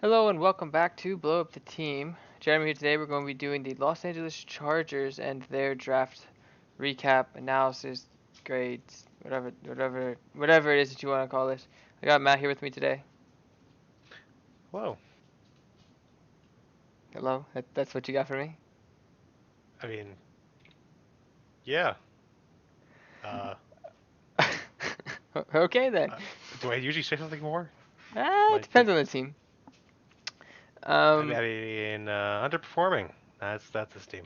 Hello and welcome back to Blow Up the Team. Jeremy here today. We're going to be doing the Los Angeles Chargers and their draft recap, analysis, grades, whatever it is that you want to call this. I got Matt here with me today. Hello. Hello. That's what you got for me? I mean, yeah. Uh, Okay then. uh, do I usually say something more? It Like, depends on the team. Um, underperforming. That's his team.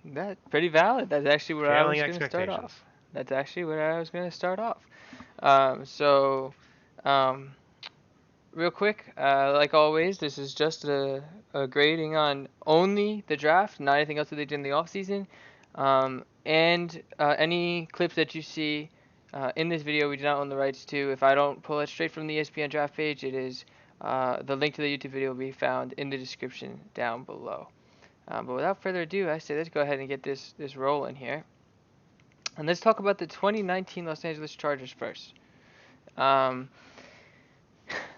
that's pretty valid. That's actually where I Failing was going to start off. expectations. That's actually where I was going to start off. So, um, real quick, like always, this is just a grading on only the draft, not anything else that they did in the offseason. And any clips that you see in this video, we do not own the rights to. If I don't pull it straight from the ESPN draft page, it is the link to the YouTube video will be found in the description down below. But without further ado, I say let's go ahead and get this rolling here. And let's talk about the 2019 Los Angeles Chargers first. Um,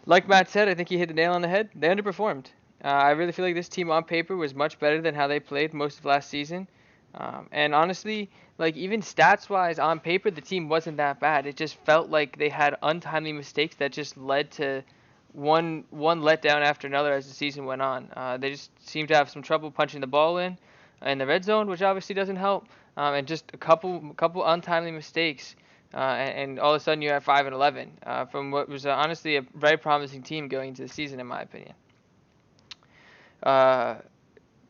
Like Matt said, I think he hit the nail on the head. They underperformed. I really feel like this team on paper was much better than how they played most of last season. And honestly, like even stats wise on paper, the team wasn't that bad. It just felt like they had untimely mistakes that just led to one letdown after another as the season went on. They just seemed to have some trouble punching the ball in the red zone, which obviously doesn't help. And just a couple untimely mistakes and all of a sudden you're at 5-11 from what was honestly a very promising team going into the season, in my opinion. Uh,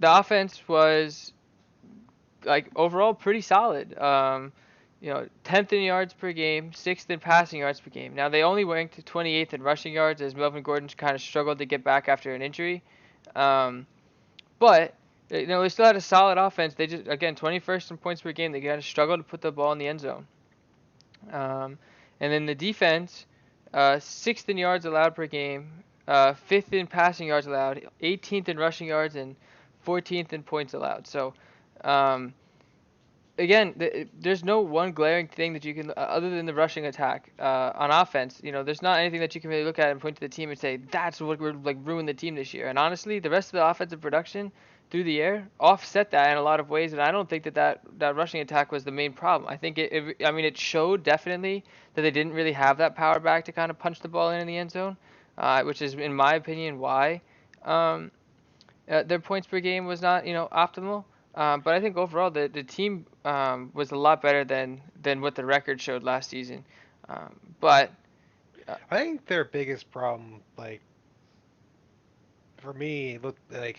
the offense was like overall pretty solid. 10th in yards per game, 6th in passing yards per game. Now they only ranked 28th in rushing yards as Melvin Gordon kind of struggled to get back after an injury. Um, but they still had a solid offense. They just again 21st in points per game. They kind of struggled to put the ball in the end zone. Um, and then the defense, sixth in yards allowed per game, fifth in passing yards allowed, 18th in rushing yards, and 14th in points allowed. So, um, again, there's no one glaring thing that you can, other than the rushing attack on offense. There's not anything that you can really look at and point to the team and say that's what we're like ruined the team this year. And honestly, the rest of the offensive production through the air offset that in a lot of ways. And I don't think that rushing attack was the main problem. I think I mean, it showed definitely that they didn't really have that power back to kind of punch the ball in the end zone, which is, in my opinion, why. Um, their points per game was not, optimal. But I think overall the team was a lot better than what the record showed last season. But uh, I think their biggest problem, like for me, it looked like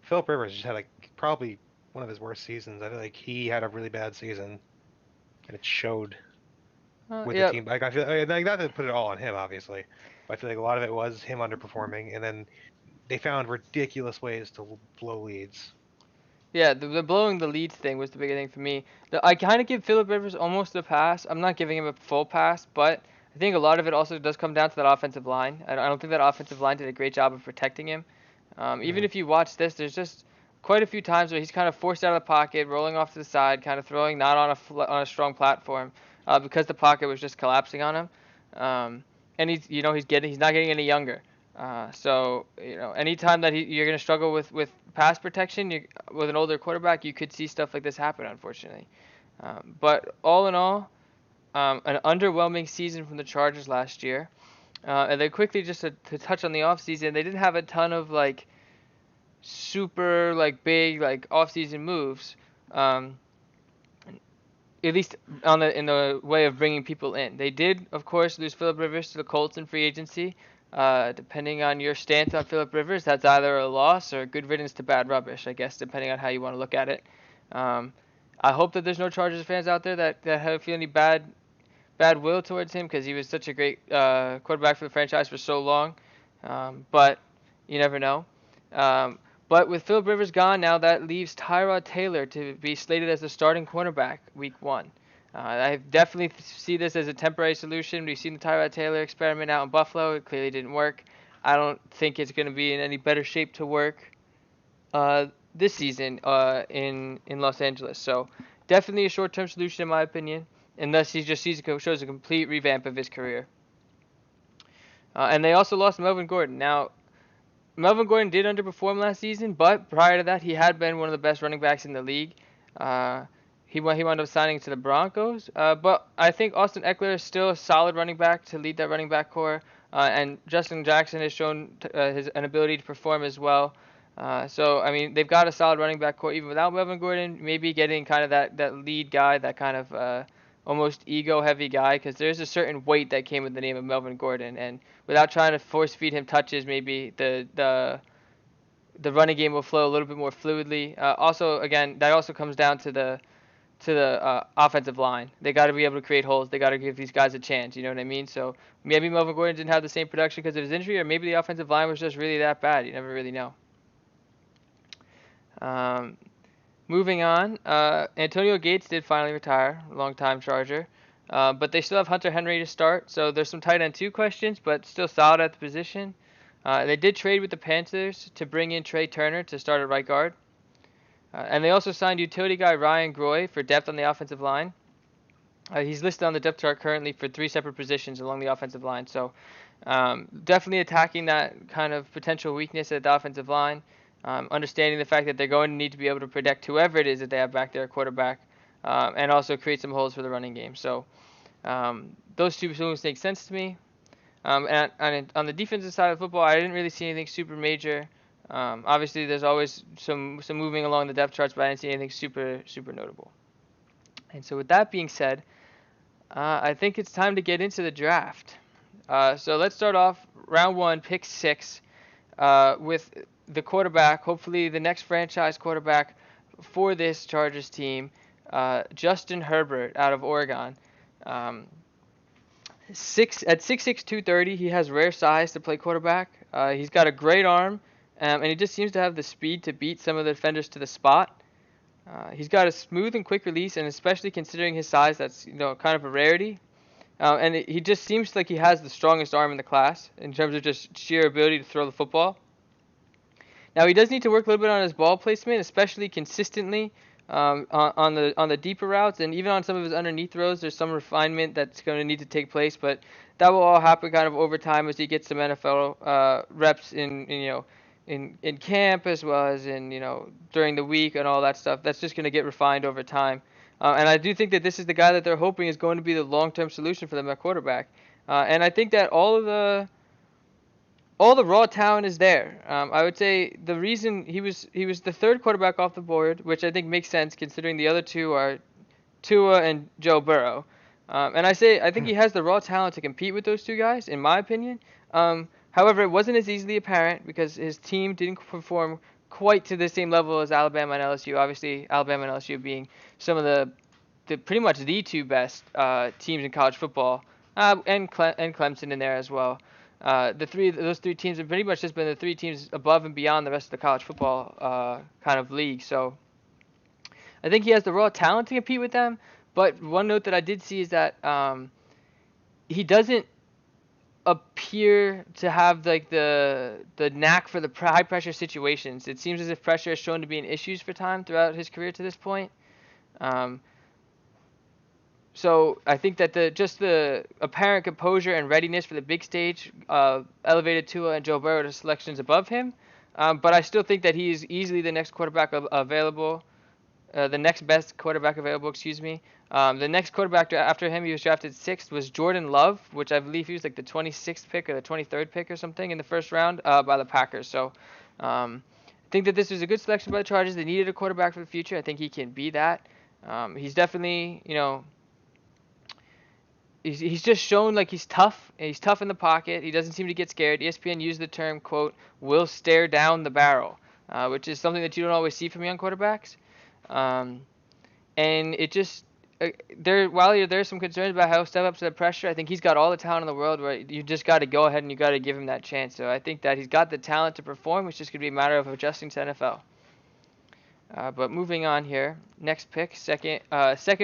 Philip Rivers just had like probably one of his worst seasons. I feel like he had a really bad season, and it showed with the yeah, team. Like I feel like not to put it all on him, obviously, but I feel like a lot of it was him underperforming, and then they found ridiculous ways to blow leads. yeah, the blowing the lead thing was the big thing for me. I kind of give Philip Rivers almost a pass. I'm not giving him a full pass, but I think a lot of it also does come down to that offensive line. I don't think that offensive line did a great job of protecting him. Even Hmm. if you watch this, there's just quite a few times where he's kind of forced out of the pocket, rolling off to the side, kind of throwing not on on a strong platform, because the pocket was just collapsing on him. And he's not getting any younger. So anytime that you're gonna struggle with pass protection, with an older quarterback, you could see stuff like this happen, unfortunately. But all in all, an underwhelming season from the Chargers last year. And then quickly, just to touch on the offseason, they didn't have a ton of like super like big like offseason moves. Um, at least in the way of bringing people in. They did, of course, lose Philip Rivers to the Colts in free agency. Depending on your stance on Philip Rivers, that's either a loss or good riddance to bad rubbish, I guess, depending on how you want to look at it. Um, I hope that there's no Chargers fans out there that have feel any bad will towards him because he was such a great quarterback for the franchise for so long. But you never know. Um, but with Philip Rivers gone, now that leaves Tyrod Taylor to be slated as the starting cornerback week one. I definitely see this as a temporary solution. We've seen the Tyrod Taylor experiment out in Buffalo. It clearly didn't work. I don't think it's going to be in any better shape to work this season in Los Angeles. So definitely a short-term solution in my opinion, unless shows a complete revamp of his career. And they also lost Melvin Gordon. Now Melvin Gordon did underperform last season, but prior to that, he had been one of the best running backs in the league. Uh, he wound up signing to the Broncos. But I think Austin Eckler is still a solid running back to lead that running back core. And Justin Jackson has shown an ability to perform as well. So I mean, they've got a solid running back core even without Melvin Gordon. Maybe getting kind of that lead guy, that kind of almost ego-heavy guy, because there's a certain weight that came with the name of Melvin Gordon, and without trying to force feed him touches, maybe the running game will flow a little bit more fluidly. Also, again, that also comes down to the offensive line. They got to be able to create holes. They got to give these guys a chance. You know what I mean? So maybe Melvin Gordon didn't have the same production because of his injury, or maybe the offensive line was just really that bad. You never really know. Moving on, Antonio Gates did finally retire, longtime Charger. But they still have Hunter Henry to start, so there's some tight end 2 questions, but still solid at the position. They did trade with the Panthers to bring in Trey Turner to start at right guard. And they also signed utility guy Ryan Groy for depth on the offensive line. He's listed on the depth chart currently for 3 separate positions along the offensive line. So definitely attacking that kind of potential weakness at the offensive line. Understanding the fact that they're going to need to be able to protect whoever it is that they have back there at quarterback. And also create some holes for the running game. So those 2 moves make sense to me. And on the defensive side of football, I didn't really see anything super major. Obviously, there's always some moving along the depth charts, but I didn't see anything super notable. And so with that being said, I think it's time to get into the draft. So let's start off round 1, pick 6, with the quarterback, hopefully the next franchise quarterback for this Chargers team, Justin Herbert out of Oregon. At 6'6", 230, he has rare size to play quarterback. He's got a great arm, and he just seems to have the speed to beat some of the defenders to the spot. He's got a smooth and quick release, and especially considering his size, that's kind of a rarity. And he just seems like he has the strongest arm in the class in terms of just sheer ability to throw the football. Now he does need to work a little bit on his ball placement, especially consistently on the deeper routes, and even on some of his underneath throws. There's some refinement that's going to need to take place, but that will all happen kind of over time as he gets some NFL reps in camp, as well as in during the week and all that stuff. That's just going to get refined over time. And I do think that this is the guy that they're hoping is going to be the long-term solution for them at quarterback. And I think that all the raw talent is there. I would say the reason he was the 3rd quarterback off the board, which I think makes sense considering the other 2 are Tua and Joe Burrow. And I think he has the raw talent to compete with those 2 guys, in my opinion. However, it wasn't as easily apparent because his team didn't perform quite to the same level as Alabama and LSU. Obviously, Alabama and LSU being some of the pretty much the 2 best teams in college football, and Clemson in there as well. Those three teams have pretty much just been the 3 teams above and beyond the rest of the college football kind of league. So I think he has the raw talent to compete with them. But one note that I did see is that he doesn't appear to have like the knack for the high pressure situations. It seems as if pressure has shown to be an issue for time throughout his career to this point. So I think that the apparent composure and readiness for the big stage elevated Tua and Joe Burrow to selections above him. But I still think that he is easily the next quarterback available, the next best quarterback available, excuse me. The next quarterback after him, he was drafted 6th, was Jordan Love, which I believe he was like the 26th pick or the 23rd pick or something in the first round by the Packers. So I think that this was a good selection by the Chargers. They needed a quarterback for the future. I think he can be that. He's definitely, he's just shown like he's tough. He's tough in the pocket. He doesn't seem to get scared. ESPN used the term, quote, "will stare down the barrel," which is something that you don't always see from young quarterbacks. And it just while there's some concerns about how he'll step up to the pressure, I think he's got all the talent in the world where you just got to go ahead and you got to give him that chance. So I think that he's got the talent to perform. It's just going to be a matter of adjusting to NFL. But moving on here, next pick, second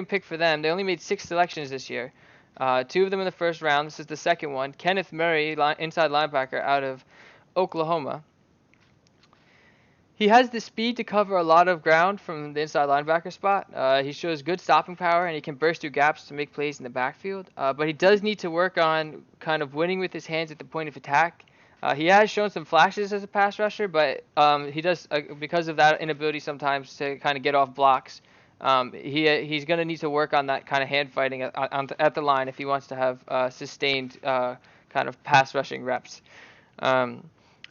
pick for them. They only made 6 selections this year. 2 of them in the first round. This is the second one. Kenneth Murray, inside linebacker out of Oklahoma. He has the speed to cover a lot of ground from the inside linebacker spot. He shows good stopping power, and he can burst through gaps to make plays in the backfield. But he does need to work on kind of winning with his hands at the point of attack. He has shown some flashes as a pass rusher, but he does because of that inability sometimes to kind of get off blocks. He's going to need to work on that kind of hand fighting at the line if he wants to have sustained kind of pass rushing reps. Um,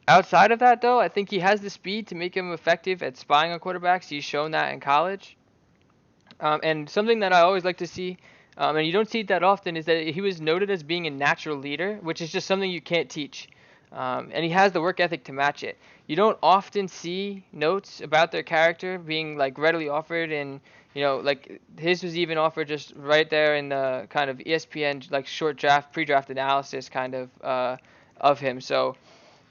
Outside of that, though, I think he has the speed to make him effective at spying on quarterbacks. He's shown that in college. And something that I always like to see, and you don't see it that often, is that he was noted as being a natural leader, which is just something you can't teach. And he has the work ethic to match it. You don't often see notes about their character being like readily offered, and like his was even offered just right there in the kind of ESPN like short draft, pre-draft analysis kind of him. So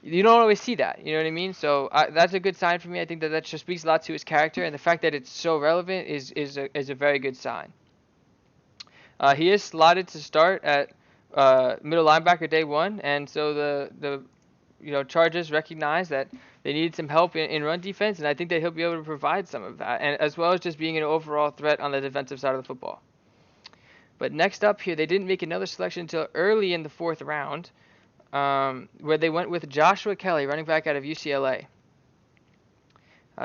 you don't always see that. You know what I mean? So that's a good sign for me. I think that just speaks a lot to his character, and the fact that it's so relevant is a very good sign. He is slotted to start at middle linebacker day one, and so the Chargers recognize that they needed some help in run defense, and I think that he'll be able to provide some of that, and as well as just being an overall threat on the defensive side of the football. But next up here, they didn't make another selection until early in the fourth round, where they went with Joshua Kelly, running back out of UCLA.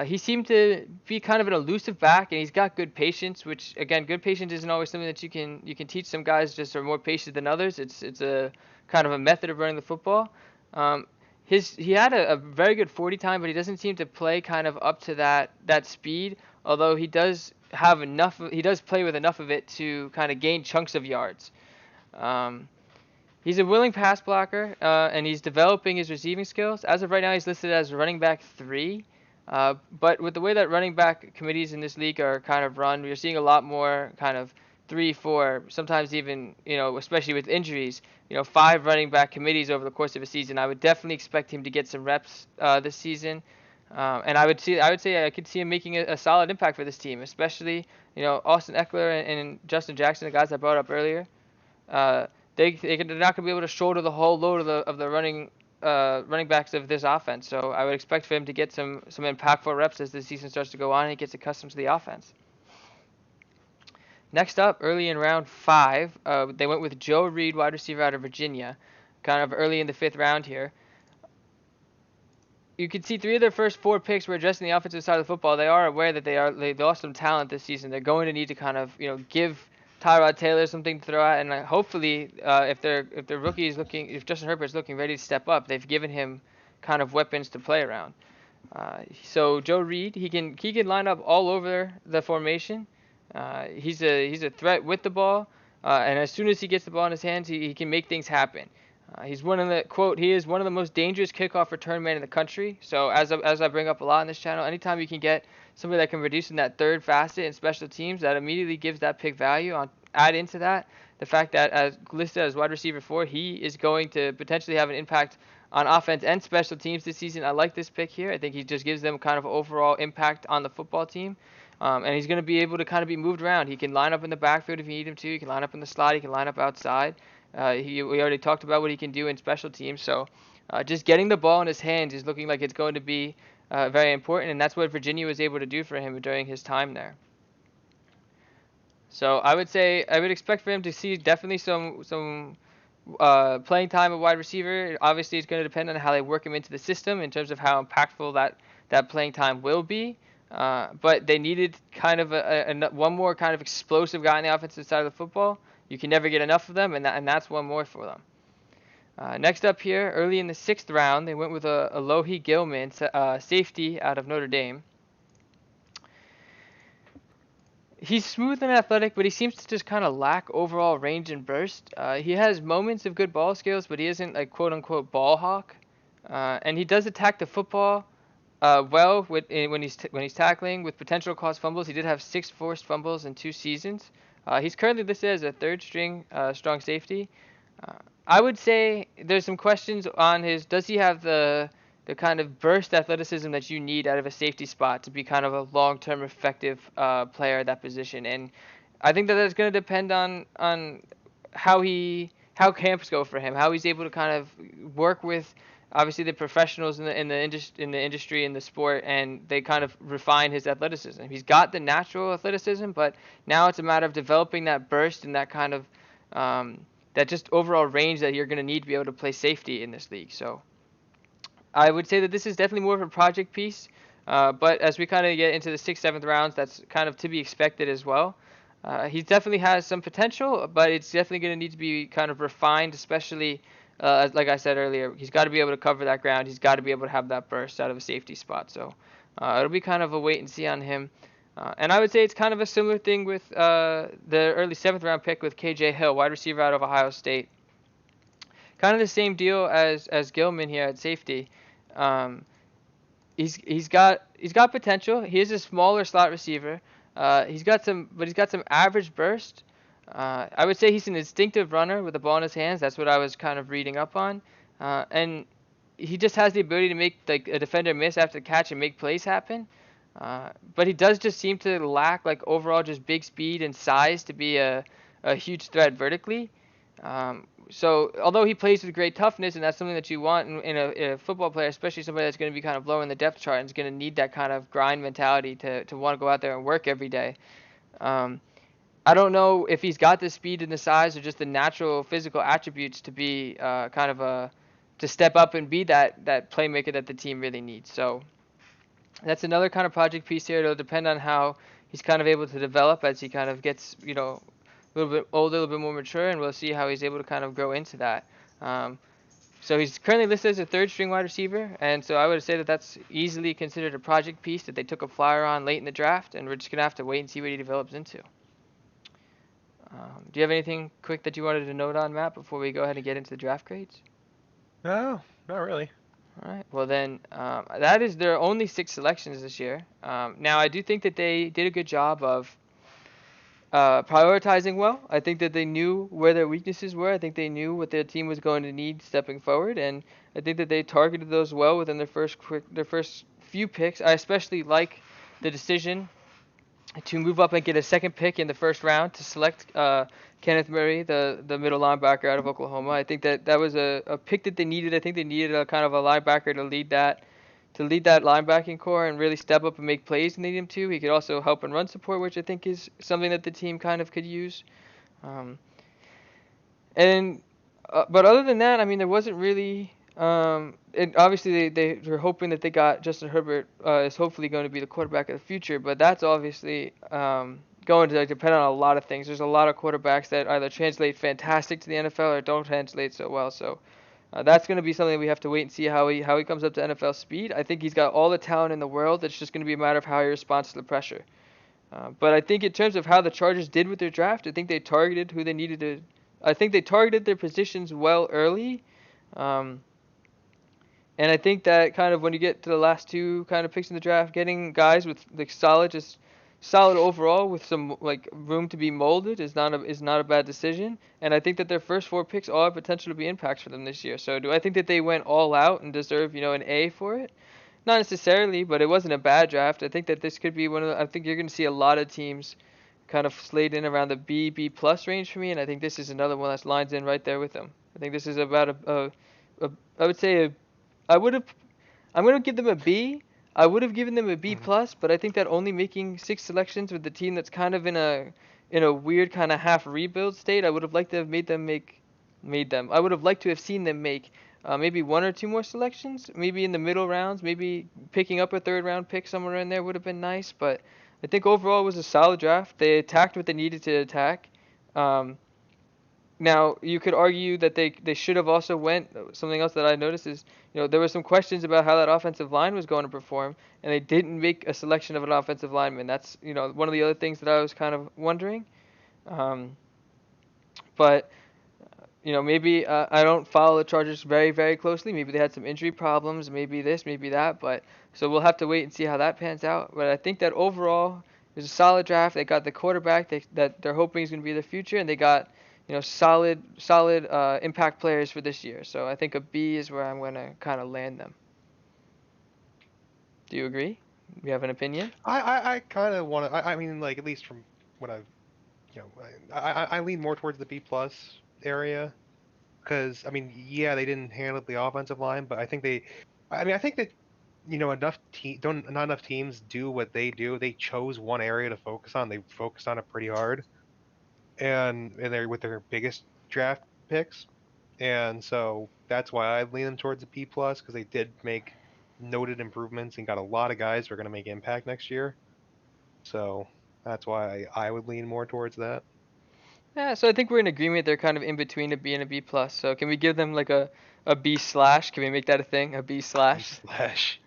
He seemed to be kind of an elusive back, and he's got good patience. Which again, good patience isn't always something that you can teach. Some guys just are more patient than others. It's a kind of a method of running the football. He had a very good 40 time, but he doesn't seem to play kind of up to that speed. Although he does have enough, he does play with enough of it to kind of gain chunks of yards. He's a willing pass blocker, and he's developing his receiving skills. As of right now, he's listed as running back 3. But with the way that running back committees in this league are kind of run, we're seeing a lot more kind of 3, 4, sometimes even, especially with injuries, 5 running back committees over the course of a season. I would definitely expect him to get some reps this season. And I would say I could see him making a solid impact for this team, especially, Austin Eckler and Justin Jackson, the guys I brought up earlier. They're not going to be able to shoulder the whole load of the running backs of this offense. So I would expect for him to get some impactful reps as the season starts to go on and he gets accustomed to the offense. Next up, early in round 5, they went with Joe Reed, wide receiver out of Virginia, kind of early in the 5th round here. You can see 3 of their first 4 picks were addressing the offensive side of the football. They are aware that they lost some talent this season. They're going to need to kind of give Tyrod Taylor something to throw at, and hopefully, if their rookie is looking, if Justin Herbert's looking ready to step up, they've given him kind of weapons to play around. So Joe Reed, he can line up all over the formation. He's a threat with the ball, and as soon as he gets the ball in his hands, he can make things happen. He's one of the quote. He is one of the most dangerous kickoff return men in the country. So as I bring up a lot on this channel, anytime you can get somebody that can reduce in that third facet in special teams, that immediately gives that pick value. Add into that the fact that as listed as wide receiver 4, he is going to potentially have an impact on offense and special teams this season. I like this pick here. I think he just gives them kind of overall impact on the football team. And he's going to be able to kind of be moved around. He can line up in the backfield if you need him to. He can line up in the slot. He can line up outside. We already talked about what he can do in special teams. So just getting the ball in his hands is looking like it's going to be very important. And that's what Virginia was able to do for him during his time there. So I would expect for him to see definitely some playing time at wide receiver. Obviously, it's going to depend on how they work him into the system in terms of how impactful that playing time will be. But they needed kind of one more kind of explosive guy on the offensive side of the football. You can never get enough of them, and that's one more for them. Next up here, early in the 6th round, they went with a Alohi Gilman, safety out of Notre Dame. He's smooth and athletic, but he seems to just kind of lack overall range and burst. He has moments of good ball skills, but he isn't a quote-unquote ball hawk. And he does attack the football well when he's tackling with potential to cause fumbles. He did have 6 forced fumbles in 2 seasons. He's currently listed as a 3rd-string strong safety. I would say there's some questions on does he have the kind of burst athleticism that you need out of a safety spot to be kind of a long-term effective player at that position. And I think that's going to depend on how camps go for him, how he's able to kind of work with obviously the professionals in the industry, in the sport, and they kind of refine his athleticism. He's got the natural athleticism, but now it's a matter of developing that burst and that kind of that just overall range that you're going to need to be able to play safety in this league. So I would say that this is definitely more of a project piece. But as we kind of get into the sixth, seventh rounds, that's kind of to be expected as well. He definitely has some potential, but it's definitely going to need to be kind of refined, especially like I said earlier. He's got to be able to cover that ground. He's got to be able to have that burst out of a safety spot. So it'll be kind of a wait and see on him. And I would say it's kind of a similar thing with the early seventh round pick with KJ Hill, wide receiver out of Ohio State. Kind of the same deal as Gilman here at safety. Um, he's got potential. He is a smaller slot receiver. He's got some average burst. I would say he's an instinctive runner with the ball in his hands. That's what I was kind of reading up on. And he just has the ability to make like a defender miss after the catch and make plays happen. But he does just seem to lack like overall just big speed and size to be a huge threat vertically. So although he plays with great toughness, and that's something that you want in a football player, especially somebody that's going to be kind of low in the depth chart and is going to need that kind of grind mentality to want to go out there and work every day. Um, I don't know if he's got the speed and the size or just the natural physical attributes to be kind of to step up and be that playmaker that the team really needs. So that's another kind of project piece here. It'll depend on how he's kind of able to develop as he kind of gets, a little bit older, a little bit more mature, and we'll see how he's able to kind of grow into that. Um, so he's currently listed as a third string wide receiver, and so I would say that that's easily considered a project piece that they took a flyer on late in the draft, and we're just going to have to wait and see what he develops into. Do you have anything quick that you wanted to note on, Matt, before we go ahead and get into the draft grades? No, not really. All right. Well, then that is their only 6 selections this year. Now, I do think that they did a good job of prioritizing well. I think that they knew where their weaknesses were. I think they knew what their team was going to need stepping forward, and I think that they targeted those well within their first few picks. I especially like the decision to move up and get a second pick in the first round to select Kenneth Murray, the middle linebacker out of Oklahoma. I think that was a pick that they needed. I think they needed a kind of a linebacker to lead that linebacking core and really step up and make plays when they need him to. He could also help in run support, which I think is something that the team kind of could use. Um, and but other than that, I mean, there wasn't really. And obviously they were hoping that they got Justin Herbert is hopefully going to be the quarterback of the future, but that's obviously going to depend on a lot of things. There's a lot of quarterbacks that either translate fantastic to the NFL or don't translate so well. So that's going to be something we have to wait and see how he comes up to NFL speed. I think he's got all the talent in the world. It's just going to be a matter of how he responds to the pressure. But I think in terms of how the Chargers did with their draft, I think they targeted who they needed to. I think they targeted their positions well early. And I think that kind of when you get to the last two kind of picks in the draft, getting guys with like solid overall with some like room to be molded is not a bad decision. And I think that their first 4 picks all have potential to be impacts for them this year. So do I think that they went all out and deserve an A for it? Not necessarily, but it wasn't a bad draft. I think that this could be I think you're going to see a lot of teams kind of slayed in around the B plus range for me, and I think this is another one that lines in right there with them. I think this is about a I would say a I would have. I'm gonna give them a B. I would have given them a B Mhm. plus, but I think that only making 6 selections with the team that's kind of in a weird kind of half rebuild state, I would have liked to have made them. I would have liked to have seen them make maybe 1 or 2 more selections, maybe in the middle rounds, maybe picking up a third round pick somewhere in there would have been nice. But I think overall it was a solid draft. They attacked what they needed to attack. Um, Now, you could argue that they should have also went. Something else that I noticed is, there were some questions about how that offensive line was going to perform, and they didn't make a selection of an offensive lineman. That's, one of the other things that I was kind of wondering. Um, but, maybe I don't follow the Chargers very, very closely. Maybe they had some injury problems, maybe this, maybe that. But so we'll have to wait and see how that pans out. But I think that overall, it was a solid draft. They got the quarterback that they're hoping is going to be the future, and they got solid impact players for this year. So I think a B is where I'm going to kind of land them. Do you agree? You have an opinion? I kind of want to. I mean, like at least from what I've, I lean more towards the B plus area because I mean, yeah, they didn't handle the offensive line, but I think they. I mean, I think that don't not enough teams do what they do. They chose one area to focus on. They focused on it pretty hard, and they're with their biggest draft picks. and so that's why I lean them towards a B plus because they did make noted improvements and got a lot of guys who are going to make impact next year. So that's why I would lean more towards that. Yeah, so I think we're in agreement. They're kind of in between a B and a B plus. So can we give them like a B slash? Can we make that a thing? A B B slash? slash.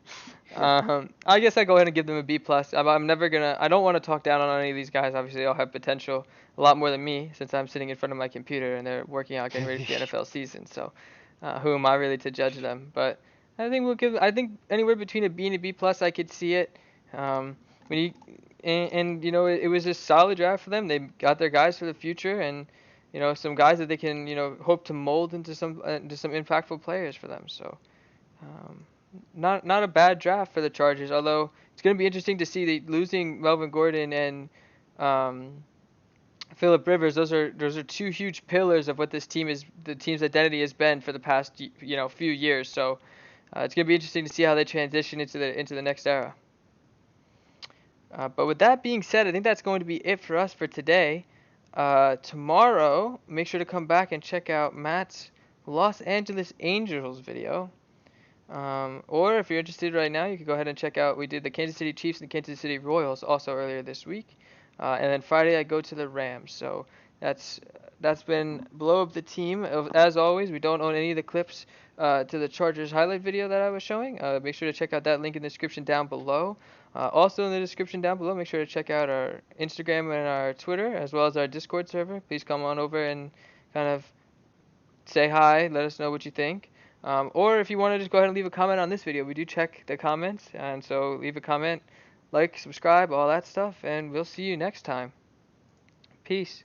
I guess I go ahead and give them a B plus. I'm never gonna. I don't want to talk down on any of these guys. Obviously, they all have potential a lot more than me since I'm sitting in front of my computer and they're working out, getting ready for the NFL season. So, who am I really to judge them? But I think we'll give. I think anywhere between a B and a B plus, I could see it. When you and you know it was a solid draft for them. They got their guys for the future and. You know, some guys that they can, you know, hope to mold into some impactful players for them. So, um, not a bad draft for the Chargers. Although it's going to be interesting to see losing Melvin Gordon and um, Philip Rivers. Those are two huge pillars of what this team is. The team's identity has been for the past few years. So it's going to be interesting to see how they transition into the next era. But with that being said, I think that's going to be it for us for today. Tomorrow, make sure to come back and check out Matt's Los Angeles Angels video. Or if you're interested right now, you can go ahead and check out. We did the Kansas City Chiefs and the Kansas City Royals also earlier this week, and then Friday I go to the Rams. So that's that's been blow up the team. As always, we don't own any of the clips to the Chargers highlight video that I was showing. Make sure to check out that link in the description down below. Also in the description down below, make sure to check out our Instagram and our Twitter as well as our Discord server. Please come on over and kind of say hi, let us know what you think. Or if you want to just go ahead and leave a comment on this video, we do check the comments, and so leave a comment, like, subscribe, all that stuff, and we'll see you next time. Peace.